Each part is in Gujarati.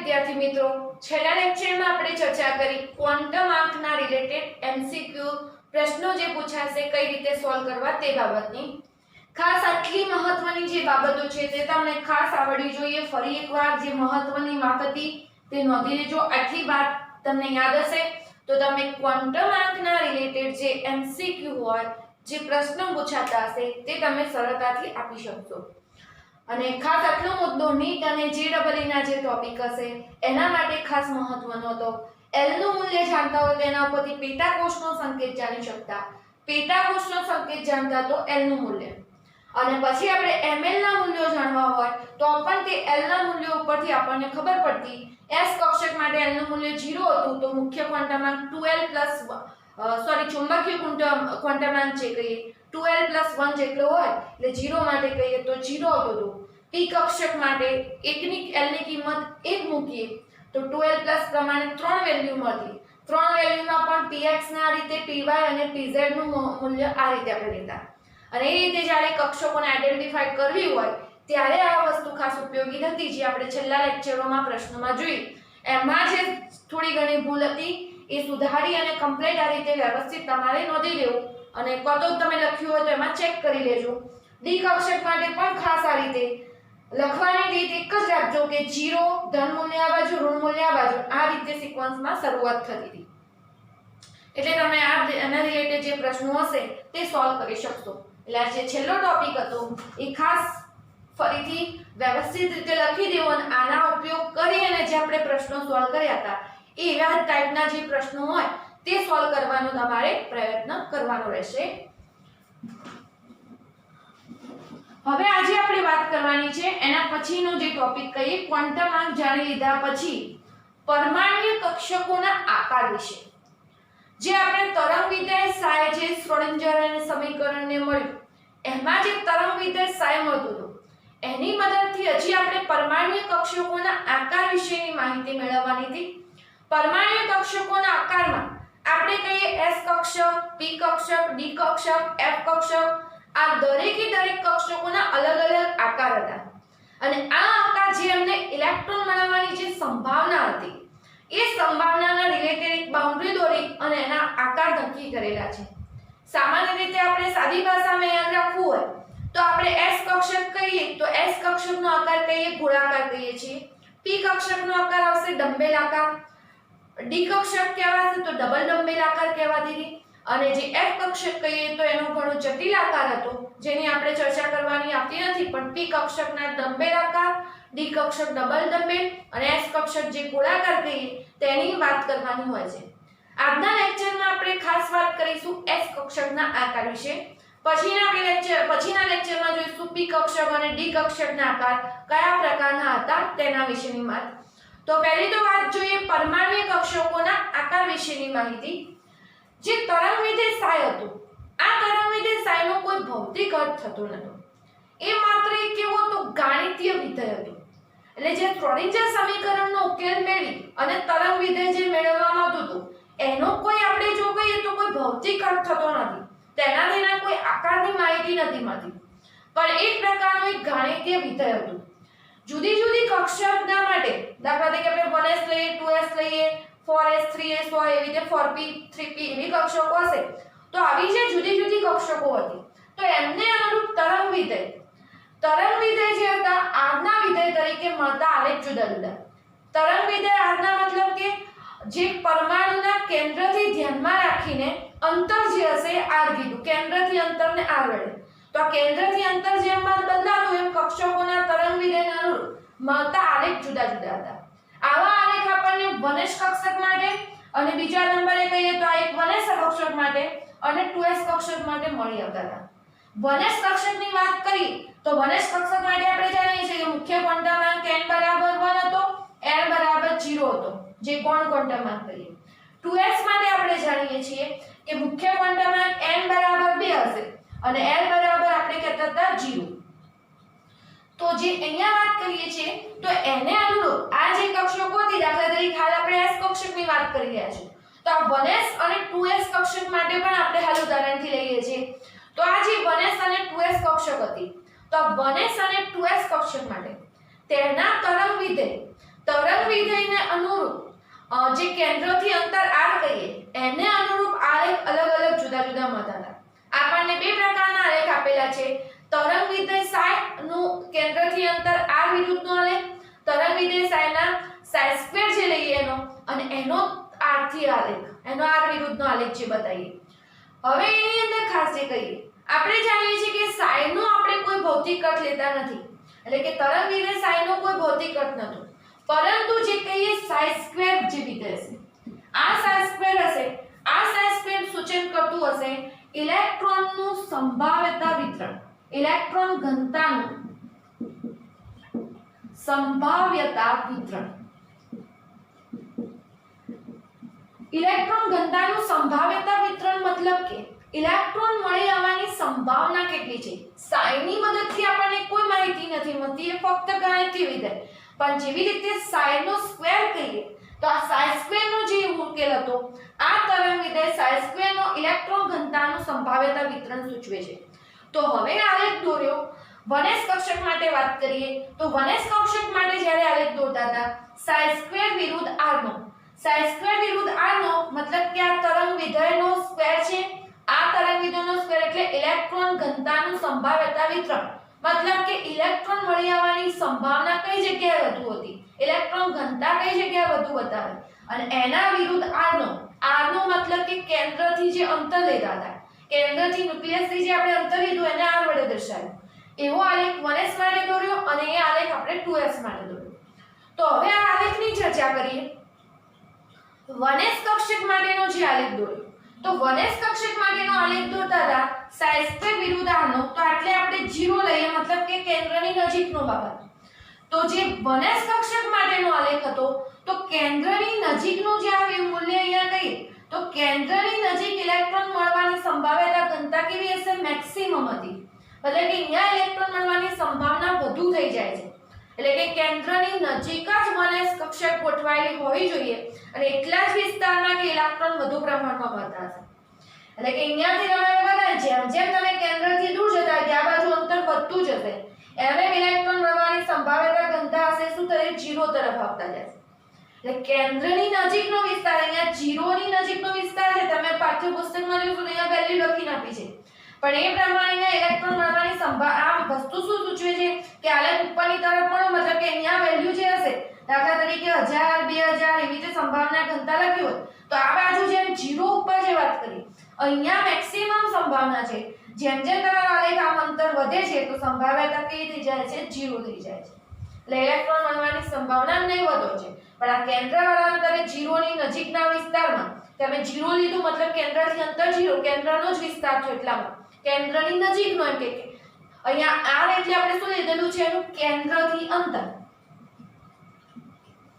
વિદ્યાર્થી મિત્રો, છેલ્લા લેક્ચરમાં આપણે ચર્ચા કરી ક્વોન્ટમ આંકના રિલેટેડ એમસીક્યુ પ્રશ્નો જે પૂછાશે કઈ રીતે સોલ્વ કરવા તે બાબતની. ખાસ આટલી મહત્વની જે બાબતો છે તે તમને ખાસ આવડવી જોઈએ. ફરી એકવાર જે મહત્વની વાત હતી તે નોંધી લેજો. આટલી વાત તમને યાદ હશે તો તમે ક્વોન્ટમ આંકના રિલેટેડ જે એમસીક્યુ હોય, જે પ્રશ્નો પૂછાતા હશે તે તમે સરળતાથી આપી શકશો. અને ખાસ આટલો મુદ્દો નીટ અને જેડબલઈ ના જે ટોપિક હશે એના માટે ખાસ મહત્વનો હતો. L નું મૂલ્ય જાણતા હોય તો એના ઉપરથી પેટાકોષનો સંકેત જાણી શકતા. પેટાકોષનો સંકેત જાણતા તો L નું મૂલ્ય. અને પછી આપણે ml ના મૂલ્યો જાણવા હોય તો પણ તે L ના મૂલ્યો ઉપરથી આપણને ખબર પડતી. S કક્ષક માટે L નું મૂલ્ય 0 હતું તો મુખ્ય ક્વોન્ટમાંક 2L+ ચુંબકીય ક્વોન્ટમાંક જે કહીએ 2L+1 જેટલો હોય એટલે 0 માટે કહીએ તો 0 હતું. p કક્ષક માટે L ની કિંમત 1 મૂકીએ તો 2L+ પ્રમાણે 3 વેલ્યુ મળતી. 3 વેલ્યુમાં પણ px ના રીતે py અને pz નું મૂલ્ય આ રીતે આપણે લેતા. અને એ રીતે જ્યારે કક્ષકોને આઈડેન્ટિફાઈ કરવી હોય ત્યારે આ વસ્તુ ખાસ ઉપયોગી હતી જે આપણે છેલ્લા લેક્ચરોમાં પ્રશ્નોમાં જોઈ. એમાં જે થોડી ઘણી ભૂલ હતી એ સુધારી અને કમ્પ્લીટ આ રીતે વ્યવસ્થિત તમારે નોંધી લેવું. અને કતો તમે લખ્યું હોય તો એમાં ચેક કરી લેજો. ડી કક્ષક માટે પણ ખાસ આ રીતે લખવાની રીત એક જ રાખજો કે 0 ધન મૂલ્ય આ બાજુ, ઋણ મૂલ્ય આ બાજુ, આ રીતે સિક્વન્સમાં શરૂઆત થતી હતી. એટલે તમે આના રિલેટેડ જે પ્રશ્નો હશે તે સોલ્વ કરી શકશો. એટલે આ જે છેલ્લો ટોપિક હતો એ ખાસ ફરીથી વ્યવસ્થિત રીતે લખી દેવો અને આના ઉપયોગ કરી અને જે આપણે પ્રશ્નો સોલ્વ કર્યા હતા એ એવા ટાઈપના જે પ્રશ્નો હોય તે સોલ્વ કરવાનો તમારે પ્રયત્ન કરવાનો રહેશે. હવે આજે આપણે વાત કરવાની છે એના પછીનો જે ટોપિક કહીએ ક્વોન્ટમ આંક જાણી લીધા પછી પરમાણ્વીય કક્ષકોના આકાર વિશે. જે આપણે તરંગ વિધેય સાય જે શ્રોડિંજર સમીકરણને મળ્યું એમાં જે તરંગ વિધેય સાય મળતું હતું એની મદદથી હજી આપણે પરમાણ્વીય કક્ષકોના આકાર વિશેની માહિતી મેળવવાની હતી. પરમાણ્વીય કક્ષકોના આકારમાં આપણે કહીએ S કક્ષક, P કક્ષક, D કક્ષક, F કક્ષક, આ દરેકે દરેક કક્ષકોના અલગ અલગ આકાર હતા. અને આ આકાર જે અમને ઇલેક્ટ્રોન મેળવવાની જે સંભાવના હતી એ સંભાવનાના રિલેટેડ એક બાઉન્ડ્રી દોરી અને એના આકાર નક્કી કરેલા છે. સામાન્ય રીતે આપણે સાદી ભાષામાં યાદ રાખવું હોય તો આપણે S કક્ષક કહીએ તો S કક્ષકનો આકાર કહીએ ગોળાકાર કહીએ છીએ. P કક્ષકનો આકાર આવશે ડંબેલ આકાર. D કક્ષક કહેવાશે તો ડબલ ડંબેલ આકાર કહેવાતી હતી. અને જે F કક્ષક કહીએ તો એનો ઘણો જટિલ આકાર હતો જેની આપણે ચર્ચા કરવાની આવતી નથી. પણ P કક્ષકના ડંબેલ આકાર, D કક્ષક ડબલ ડંબેલ અને S કક્ષક જે ગોળાકાર કહીએ તેની વાત કરવાની હોય છે. આજના લેક્ચરમાં આપણે ખાસ વાત કરીશું S કક્ષકના આકાર વિશે. પછીના લેક્ચરમાં જોઈશું P કક્ષક અને D કક્ષકના આકાર કયા પ્રકારના હતા તેના વિશેની વાત. તો પહેલી તો વાત જોઈએ પરમાણ્વીય કક્ષકોના આકાર વિશેની માહિતી. જે તરંગ વિધેય સાય હતું આ તરંગ વિધેય સાયનો કોઈ ભૌતિક અર્થ થતો નહોતો. એ માત્ર એક કેવો તો ગાણિતીય વિધેય હતું. એટલે જે શ્રોડિંજર સમીકરણનો ઉકેલ મેળવી અને તરંગ વિધેય જે મેળવવામાં આવતું હતું એનો કોઈ આપણે જો કહીએ તો કોઈ ભૌતિક અર્થ થતો નથી. તેના કોઈ આકારની માહિતી નથી મળતી. પણ એક પ્રકારનું એક ગાણિતીય વિધેય હતું. જુદી જુદી કક્ષકના માટે દાખલા તરીકે આપણે 1s લઈએ, 2s લઈએ, 4s, 3s હોય એવી રીતે 4p, 3p એવી કક્ષકો હશે તો આવી જે જુદી જુદી કક્ષકો હતી તો એમને અનુરૂપ તરંગ વિધેય જે હતા આરના વિધેય તરીકે મળતા આલેખ જુદા જુદા. તરંગ વિધેય આરના મતલબ કે જે પરમાણુના કેન્દ્રથી ધ્યાનમાં રાખીને અંતર જે હશે r કીધું. કેન્દ્રથી અંતરને r વડે. તો આ કેન્દ્રથી અંતર જેમ બદલાતું એમ કક્ષકોના તરંગ વિધેયને અનુરૂપ મળતા આલેખ જુદા જુદા હતા. આવા આલેખ આપણને 1s કક્ષક માટે અને બીજા નંબરે કહીએ તો આ એક 1s કક્ષક માટે અને 2s કક્ષક માટે મળી આવતા હતા. 1s કક્ષકની વાત કરી તો 1s કક્ષક માટે આપણે જાણીએ છીએ કે મુખ્ય ક્વોન્ટમાંક n = 1 હતો, l = 0 હતો જે કોણ ક્વોન્ટમાંક કહીએ. 2s માટે આપણે જાણીએ છીએ કે મુખ્ય ક્વોન્ટમાંક n = 2 હશે અને l = આપણે કહેતા હતા 0. તો જે અહીંયા વાત કરીએ છીએ તો એને અનુરૂપ આ જે કક્ષકો હતી દાખલા તરીકે હાલ આપણે S કક્ષકની વાત કરી રહ્યા છીએ તો આ 1s અને 2s કક્ષક માટે પણ આપણે હાલ ઉદાહરણથી લઈએ છીએ. તો આ જે 1s અને 2s કક્ષક હતી તો 1s અને 2s કક્ષક માટે તેના તરંગ વિધેય તરંગ વિધેયને અનુરૂપ જે કેન્દ્રથી અંતર r કહીએ એને અનુરૂપ આલેખ અલગ અલગ જુદા જુદા મળતા. આપણને બે પ્રકારના આલેખ આપેલા છે. તરંગ વિધેય ψ નું કેન્દ્રથી અંતર r વિરુદ્ધનો આલેખ, તરંગ વિધેય ψ ના ψ2 જે લઈએ એનો, અને એનો r થી આલેખ, એનો r વિરુદ્ધનો આલેખ જે બતાવીએ. હવે એની અંદર ખાસ જે કહીએ, આપણે જાણીએ છીએ કે ψ નો આપણે કોઈ ભૌતિક અર્થ લેતા નથી, એટલે કે તરંગ વિધેય ψ નો કોઈ ભૌતિક અર્થ નથી, પરંતુ જે કહીએ ψ2 જે વિધેય છે, આ ψ2 હશે, આ ψ2 સૂચન કરતું હશે ઇલેક્ટ્રોનનું સંભાવ્યતા વિતરણ, ઇલેક્ટ્રોન ઘનતાનું સંભાવ્યતા વિતરણ. ઇલેક્ટ્રોન ઘનતાનું સંભાવ્યતા વિતરણ મતલબ કે ઇલેક્ટ્રોન મળી આવવાની સંભાવના કેટલી છે. ψ ની મદદથી આપણને કોઈ માહિતી નથી મળતી, એ ફક્ત ગણિતીય વિધેય. પણ જેવી રીતે ψ નો સ્ક્વેર કહીએ તો આ ψ2 નો જે ઉકેલ હતો, આ તરંગ વિધેય ψ2 નો ઇલેક્ટ્રોન ઘનતાનું સંભાવ્યતા વિતરણ સૂચવે છે. તો હવે આલેખ દોર્યો. વનેસ કક્ષક માટે વાત કરીએ તો વનેસ કક્ષક માટે જ્યારે આલેખ દોરતા હતા, ψ2 વિરુદ્ધ r નો, ψ2 વિરુદ્ધ r નો મતલબ કે આ તરંગ વિધેયનો સ્ક્વેર છે, આ તરંગ વિધેયનો સ્ક્વેર એટલે ઇલેક્ટ્રોન ઘનતાનું સંભાવ્યતા વિતરણ, મતલબ કે ઇલેક્ટ્રોન મળી આવવાની સંભાવના કઈ જગ્યાએ વધુ હતી, ઇલેક્ટ્રોન ઘનતા કઈ જગ્યાએ વધુ બતાવે, અને એના વિરુદ્ધ r નો મતલબ કે કેન્દ્રથી જે અંતર લેતા હતા, કેન્દ્રથી ન્યુક્લિયસથી જે આપણે અંતર લીધું એને r વડે દર્શાવ્યું. એવો આલેખ 1s માટે દોર્યો અને એ આલેખ આપણે 2s માટે દોર્યો. તો હવે આ આલેખની ચર્ચા કરીએ. વનેસ કક્ષક માટેનો જે આલેખ દોર્યો, તો વનેસ કક્ષક માટેનો આલેખ દોરતા હતા ψ2 વિરુદ્ધ r નો, તો એટલે આપણે 0 લઈએ, મતલબ કે કેન્દ્રની નજીકનો બાબત. તો જે વનેસ કક્ષક માટેનો આલેખ હતો, તો કેન્દ્રની નજીકનું જે આ મૂલ્ય અહીંયા કહીએ તો કેન્દ્રની નજીક ઇલેક્ટ્રોન મળવાની સંભાવ્યતા ઘનતા કેવી હશે, મેક્સિમમ હતી. એટલે કે અહીંયા ઇલેક્ટ્રોન મળવાની સંભાવના વધુ થઈ જાય છે, એટલે કે કેન્દ્રની નજીક જ વનેસ કક્ષક ગોઠવાયેલી હોવી જોઈએ, અને એટલા જ વિસ્તારમાં કે ઇલેક્ટ્રોન વધુ પ્રમાણમાં મળતા હશે. એટલે કે અહીંયાથી તમારે બતાવે જેમ જેમ તમે કેન્દ્રથી દૂર જતા ગયા બાજુ અંતર વધતું જશે, એમ ઇલેક્ટ્રોન મળવાની સંભાવ્યતા ઘનતા હશે શું થશે, 0 તરફ આવતા જશે. એટલે કેન્દ્રની નજીકનો વિસ્તાર, અહીંયા 0 ની નજીકનો વિસ્તાર છે, તમે પાઠ્યપુસ્તકમાં જોશો તો અહીંયા વેલ્યુ લખી આપી છે, પણ એ પ્રમાણે અહીંયા ઇલેક્ટ્રોન મળવાની સંભાવના, આ વસ્તુ શું સૂચવે છે કે આલેખ ઉપરની તરફ મળો, મતલબ કે અહીંયા વેલ્યુ જે હશે, દાખલા તરીકે 1000 2000 એવી રીતે સંભાવના ઘનતા લખી હોય, તો આ બાજુ જેમ 0 ઉપર જે વાત કરી, અહીંયા મેક્સિમમ સંભાવના છે. જેમ જેમ તમારો આલેખ આમ અંતર વધે છે તો સંભાવ્યતા કેવી થઈ જાય છે, 0 થઈ જાય છે. એટલે ઇલેક્ટ્રોન મળવાની સંભાવના નહીં વધો છે, પણ આ કેન્દ્રવાળા અંતરે 0 ની નજીકના વિસ્તારમાં તમે 0 લીધું, મતલબ કેન્દ્રથી અંતર 0, કેન્દ્રનો જ વિસ્તાર છે, એટલામાં કેન્દ્રની નજીકનો, એમ કે અહીંયા r એટલે આપણે શું લીધેલું છે, એનું કેન્દ્રથી અંતર.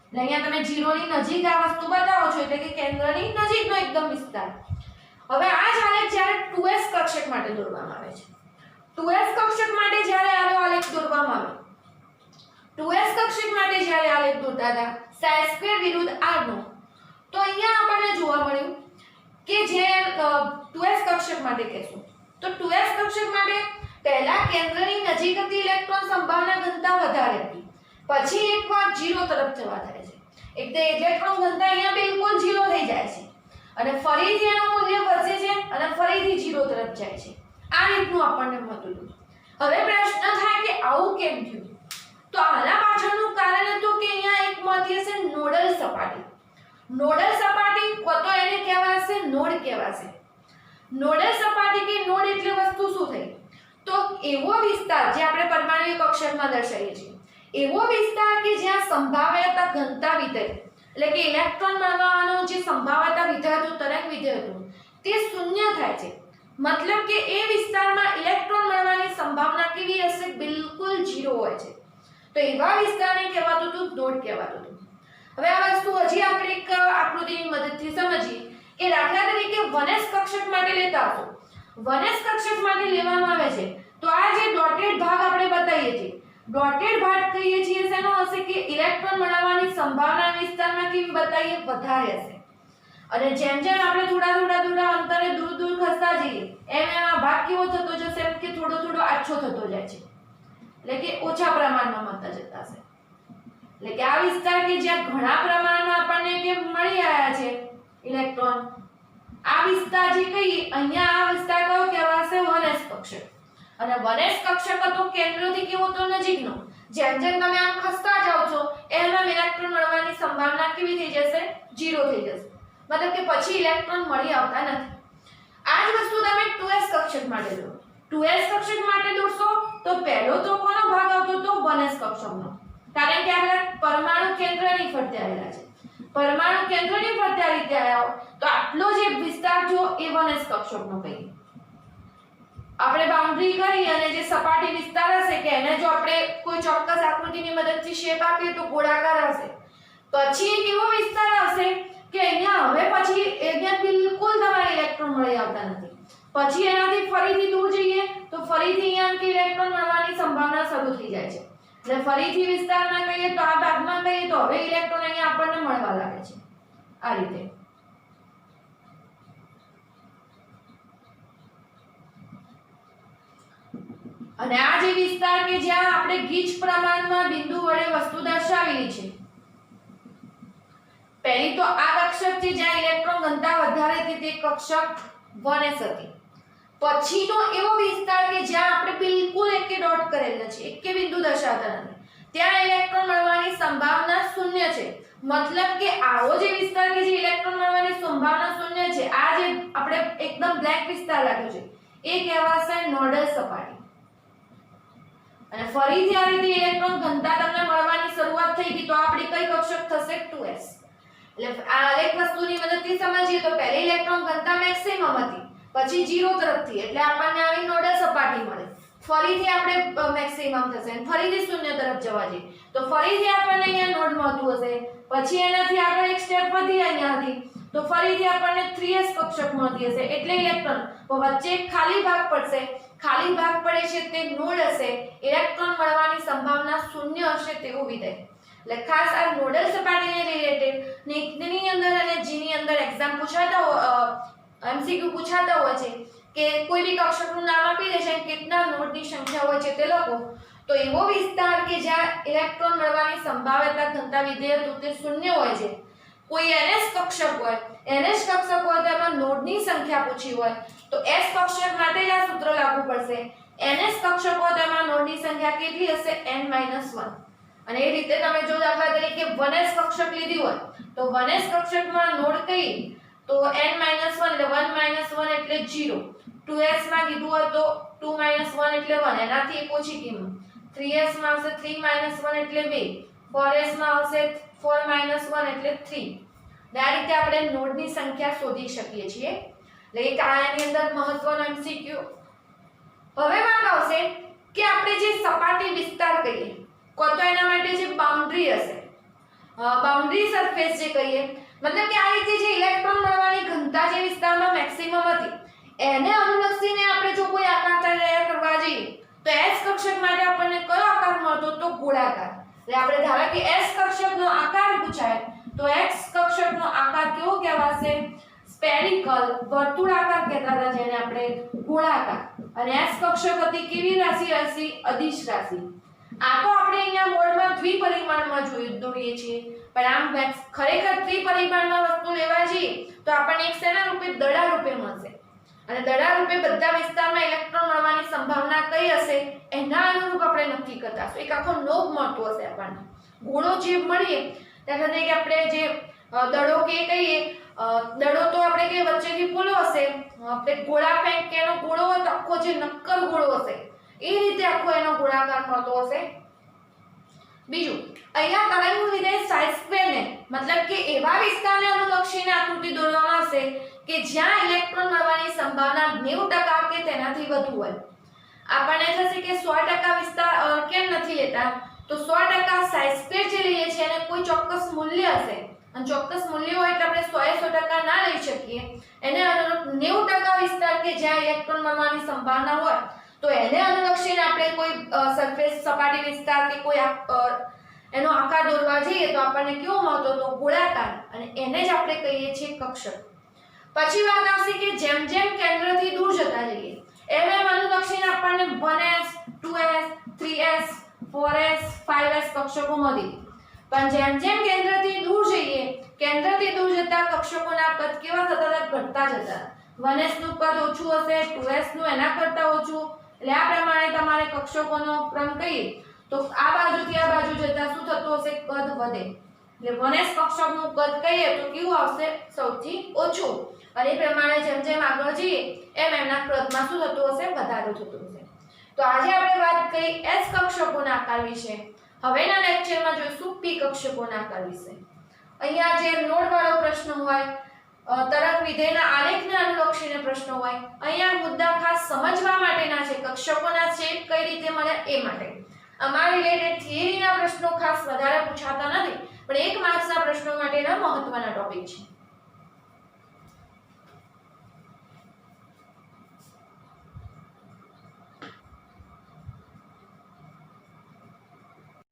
એટલે અહીંયા તમે 0 ની નજીક આ વસ્તુ બતાવો છો, એટલે કે કેન્દ્રની નજીકનો એકદમ વિસ્તાર. હવે આ જ આલેખ જ્યારે 2s કક્ષક માટે દોરવામાં આવે છે, 2s કક્ષક માટે જ્યારે આનો આલેખ દોરવામાં આવે, 2s કક્ષક માટે જ્યારે આલેખ દોરતા હતા ψ2 વિરુદ્ધ r નો, તો અહીંયા આપણને જોવા મળ્યું કે જે 2s કક્ષક માટે કહેશું, તો 2s કક્ષક માટે પહેલા કેન્દ્રની નજીક હતી ઇલેક્ટ્રોન સંભાવના ઘનતા વધારે હતી, પછી એકવાર 0 તરફ જવા થાય છે, એટલે ઇલેક્ટ્રોન ઘનતા અહીંયા બિલકુલ 0 થઈ જાય છે, અને ફરીથી એનું મૂલ્ય વધે છે અને ફરીથી 0 તરફ જાય છે. આ રીતનું આપણને મળતું. હવે પ્રશ્ન થાય કે આવું કેમ થયું? તો આના પાછળનું કારણ હતું કે અહીંયા એક મળતી હશે નોડલ સપાટી. નોડલ સપાટી તો એને કહેવાશે નોડ કહેવાશે. નોડલ સપાટી કે નોડ એટલે વસ્તુ શું થઈ? તો એવો વિસ્તાર જે આપણે પરમાણ્વીય કક્ષકમાં દર્શાવીએ છીએ, એવો વિસ્તાર કે જ્યાં સંભાવ્યતા ઘનતા વિધેય, એટલે કે ઇલેક્ટ્રોન મળવાનો જે સંભાવ્યતા વિધેય હતું, તરંગ વિધેય હતું, તે શૂન્ય થાય છે. મતલબ કે એ વિસ્તારમાં ઇલેક્ટ્રોન મળવાની સંભાવના કેવી હશે? બિલકુલ 0 હોય છે. તો એવા વિસ્તારને કહેવાતું હતું નોડ કહેવાતું હતું. હવે આ વસ્તુ હજી આપણે એક આકૃતિની મદદથી સમજીએ કે દાખલા તરીકે વનેસ કક્ષક માટે લેતા હતો, વનેસ કક્ષક માટે લેવામાં આવે છે તો આ જે ડોટેડ ભાગ આપણે બતાવીએ છીએ, ડોટેડ ભાગ કહીએ છીએ શેનો હશે કે ઇલેક્ટ્રોન મળવાની સંભાવના વિસ્તારમાં કેવી બતાવીએ? વધારે હશે. અને જેમ જેમ આપણે થોડા અંતરે દૂર ખસતા જઈએ એમ એમ આ ભાગ કેવો થતો જશે? એમ કે થોડો આછો થતો જાય છે, એટલે કે ઓછા પ્રમાણમાં મળતા જતા હશે. એટલે કે આ વિસ્તાર કે જ્યાં ઘણા પ્રમાણમાં આપણને કે મળી આવ્યા છે ઇલેક્ટ્રોન, આ વિસ્તાર જે કહીએ અહીંયા આ વિસ્તાર કયો કહેવાશે? 1s કક્ષક. અને 1s કક્ષક હતો કેન્દ્રથી કેવો તો નજીકનો. જેમ જેમ તમે આમ ખસતા જાવ છો એમ એમ ઇલેક્ટ્રોન મળવાની સંભાવના કેવી થઈ જશે? 0 થઈ જશે. મતલબ કે પછી ઇલેક્ટ્રોન મળી આવતા નથી. આ જ વસ્તુ તમે 2s કક્ષક માટે દોરો. 2s કક્ષક માટે દોરશો તો પહેલો તો કોનો ભાગ આવતો તો 1s કક્ષકનો, કારણ કે આપણે પરમાણુ કેન્દ્રની ફરતે આવેલા છે. પરમાણુ કેન્દ્રની ફરતે આ રીતે આવ્યા હોય તો આટલો જે વિસ્તાર જો એ 1s કક્ષકનો કહીએ. આપણે બાઉન્ડ્રી કરી અને જે સપાટી વિસ્તાર હશે કે એને જો આપણે કોઈ ચોક્કસ આકૃતિની મદદથી શેપ આપીએ તો ગોળાકાર હશે. પછી એક એવો વિસ્તાર હશે કે અહીંયા હવે પછી અહીંયા બિલકુલ તમારે ઇલેક્ટ્રોન મળી આવતા નથી. પછી એનાથી ફરીથી દૂર જઈએ તો ફરીથી અહીંયા કે ઇલેક્ટ્રોન મળવાની સંભાવના શરૂ થઈ જાય છે. એટલે ફરીથી વિસ્તારમાં કહીએ તો આ ભાગમાં કહીએ તો હવે ઇલેક્ટ્રોન અહીંયા આપણને મળવા લાગે છે આ રીતે. અને આ જે વિસ્તાર કે જ્યાં આપણે ગીચ પ્રમાણમાં બિંદુ વડે વસ્તુ દર્શાવેલી છે, પહેલી તો આ કક્ષક છે જ્યાં ઇલેક્ટ્રોન ઘનતા વધારે હતી તે કક્ષક 1s હતી. પછીનો એવો વિસ્તાર કે જ્યાં આપણે બિલકુલ એકે ડોટ કરેલા છે, એકે બિંદુ દર્શાવતા નથી, ત્યાં ઇલેક્ટ્રોન મળવાની સંભાવના 0 છે. મતલબ કે આવો જે વિસ્તાર કે જે ઇલેક્ટ્રોન મળવાની સંભાવના 0 છે, આ જે આપણે એકદમ બ્લેક વિસ્તાર લાગ્યો છે એ કહેવાશે નોડલ સપાટી. અને ફરીથી આ રીતે ઇલેક્ટ્રોન ઘનતા તમને મળવાની શરૂઆત થઈ ગઈ તો આપણી કઈ કક્ષક થશે? 2s. એટલે આ એક વસ્તુની મદદથી સમજીએ તો પહેલી ઇલેક્ટ્રોન ઘનતા મેક્સિમમ હતી, પછી 0 તરફથી એટલે આપણને આવી નોડલ સપાટી મળે. ફરીથી આપણે મેક્સિમમ થશે અને ફરીથી 0 તરફ જવા જઈએ તો ફરીથી આપણને અહીંયા નોડ મળતું હશે. પછી એનાથી આગળ એક સ્ટેપ વધી અહીંયાથી તો ફરીથી આપણને 3s કક્ષક મળતી હશે. એટલે ઇલેક્ટ્રોન વચ્ચે એક ખાલી ભાગ પડશે. ખાલી ભાગ પડે છે તે નોડ હશે. ઇલેક્ટ્રોન મળવાની સંભાવના 0 હશે તેવું વિધાય. એટલે ખાસ આ નોડલ સપાટીને રિલેટેડ નીટની અંદર અને જીની અંદર એક્ઝામ પૂછાતા એમસીક્યુ પૂછાતા હોય છે કે કોઈ બી કક્ષકનું નામ આપી દે છે કેટલા નોડની સંખ્યા હોય છે તે લખો. તો એવો વિસ્તાર કે જ્યાં ઇલેક્ટ્રોન મળવાની સંભાવ્યતા ઘનતા વિધેય હતું તે 0 હોય છે. કોઈ ns કક્ષક હોય, ns કક્ષક હોય તો એમાં નોડની સંખ્યા પૂછી હોય તો s કક્ષક માટે જ આ સૂત્ર લાગુ પડશે. ns કક્ષક હોય તો એમાં નોડની સંખ્યા કેટલી હશે? n-1. અને એ રીતે તમે જો દાખલા તરીકે 1s કક્ષક લીધી હોય તો 1s કક્ષકમાં નોડ કઈ તો n-1 એટલે 1 - 1 એટલે 0. 2s માં કીધું હોય તો 2 - 1 એટલે 1, એનાથી એક ઓછી કિંમત. 3s માં આવશે 3 - 1 એટલે 2. 4s માં આવશે 4 - 1 એટલે 3. આ રીતે આપણે નોડની સંખ્યા શોધી શકીએ છીએ. એટલે એક આની અંદર મહત્વનો MCQ. હવે વાત આવશે કે આપણે જે સપાટી વિસ્તાર કહીએ કો તો એના માટે જે બાઉન્ડ્રી હશે, બાઉન્ડ્રી સરફેસ જે કહીએ, મતલબ કે આ રીતે જે ઇલેક્ટ્રોન મળવાની ઘનતા જે વિસ્તારમાં મેક્સિમમ હતી એને અનુલક્ષીને આપણે જો કોઈ આકાર તૈયાર કરવા જઈએ તો s કક્ષક માટે આપણને કયો આકાર મળતો? તો ગોળાકાર. એટલે આપણે ધારો કે s કક્ષકનો આકાર પૂછાય તો x કક્ષકનો આકાર કેવો કહેવાશે? સ્ફેરિકલ, વર્તુળાકાર કહેતા હતા જેને આપણે ગોળાકાર. અને s કક્ષક હતી કેવી રાશિ હશે? અદિશ રાશિ. આ તો આપણે અહીંયા બોર્ડમાં દ્વિપરિમાણમાં દોરીએ છીએ, પણ આમ ખરેખર ત્રિપરિમાણમાં વસ્તુ લેવા જઈએ તો આપણને એક શેના રૂપે? દડા રૂપે મળશે. અને દડા રૂપે બધા વિસ્તારમાં ઇલેક્ટ્રોન મળવાની સંભાવના કઈ હશે એના અનુરૂપ આપણે નક્કી કરતા હશું. એક આખો નોબ મળતો હશે આપણને. ગોળો જે મળીએ દાખલા તરીકે આપણે જે દડો કે કહીએ, દડો તો આપણે કે વચ્ચેથી ફૂલો હશે, આપણે ગોળા ફેંક કે એનો ગોળો હોય તો આખો જે નક્કર ગોળો હશે એ રીતે આખો એનો ગોળાકાર મળતો હશે. બીજું અહીંયા તરંગ વિધેય સાઇન સ્ક્વેરને મતલબ કે એવા વિસ્તારને અનુલક્ષીને આકૃતિ દોરવામાં આવશે કે જ્યાં ઇલેક્ટ્રોન મળવાની સંભાવના 90% કે તેનાથી વધુ હોય. આપણને થશે કે 100% વિસ્તાર કેમ નથી લેતા? તો 100% સાઇન સ્ક્વેર જે લઈએ છીએ એને કોઈ ચોક્કસ મૂલ્ય હશે અને ચોક્કસ મૂલ્ય હોય એટલે આપણે 100% ના લઈ શકીએ. એને અનુરૂપ 90% વિસ્તાર કે જ્યાં ઇલેક્ટ્રોન મળવાની સંભાવના હોય તો એને અનુલક્ષીને આપણે કોઈ સરફેસ સપાટી વિસ્તાર કે કોઈ એનો આકાર દોરવા જઈએ તો આપણને કેવો મળતો? તો ગોળાકાર. અને એને જ આપણે કહીએ છીએ કક્ષક. પછી વાત આવશે કે જેમ જેમ કેન્દ્રથી દૂર જતા જઈએ એમ એમ અનુલક્ષીને આપણને 1s 2s 3s 4s 5s કક્ષકો મળી. પણ જેમ જેમ કેન્દ્રથી દૂર જઈએ, કેન્દ્રથી દૂર જતા કક્ષકોના કદ કેવા થતા હતા? ઘટતા જતા. 1s નું કદ ઓછું હશે, 2s નું એના કરતા ઓછું. એટલે આ પ્રમાણે તમારે કક્ષકોનો ક્રમ કહીએ તો આ બાજુથી આ બાજુ જતા શું થતું હશે? કદ વધે. એટલે 1s કક્ષકનું કદ કહીએ તો કેવું આવશે? સૌથી ઓછું. અને એ પ્રમાણે જેમ જેમ આગળ જઈએ એમ એમના કદમાં શું થતું હશે? વધારો થતો હશે. તો આજે આપણે વાત કરી s કક્ષકોના આકાર વિશે. હવેના લેક્ચરમાં જોઈશું p કક્ષકોના આકાર વિશે. અહીંયા જે નોડ વાળો પ્રશ્ન હોય, તરંગ વિધેયના આલેખને અનુલક્ષીને પ્રશ્નો હોય, અહીંયા મુદ્દા ખાસ સમજવા માટેના છે. કક્ષકોના શેપ કઈ રીતે મળે એ માટે. અમારા રિલેટેડ થિયરીના પ્રશ્નો ખાસ વધારે પૂછાતા નથી, પણ 1 માર્ક્સના પ્રશ્નો માટેના મહત્વના ટોપિક છે.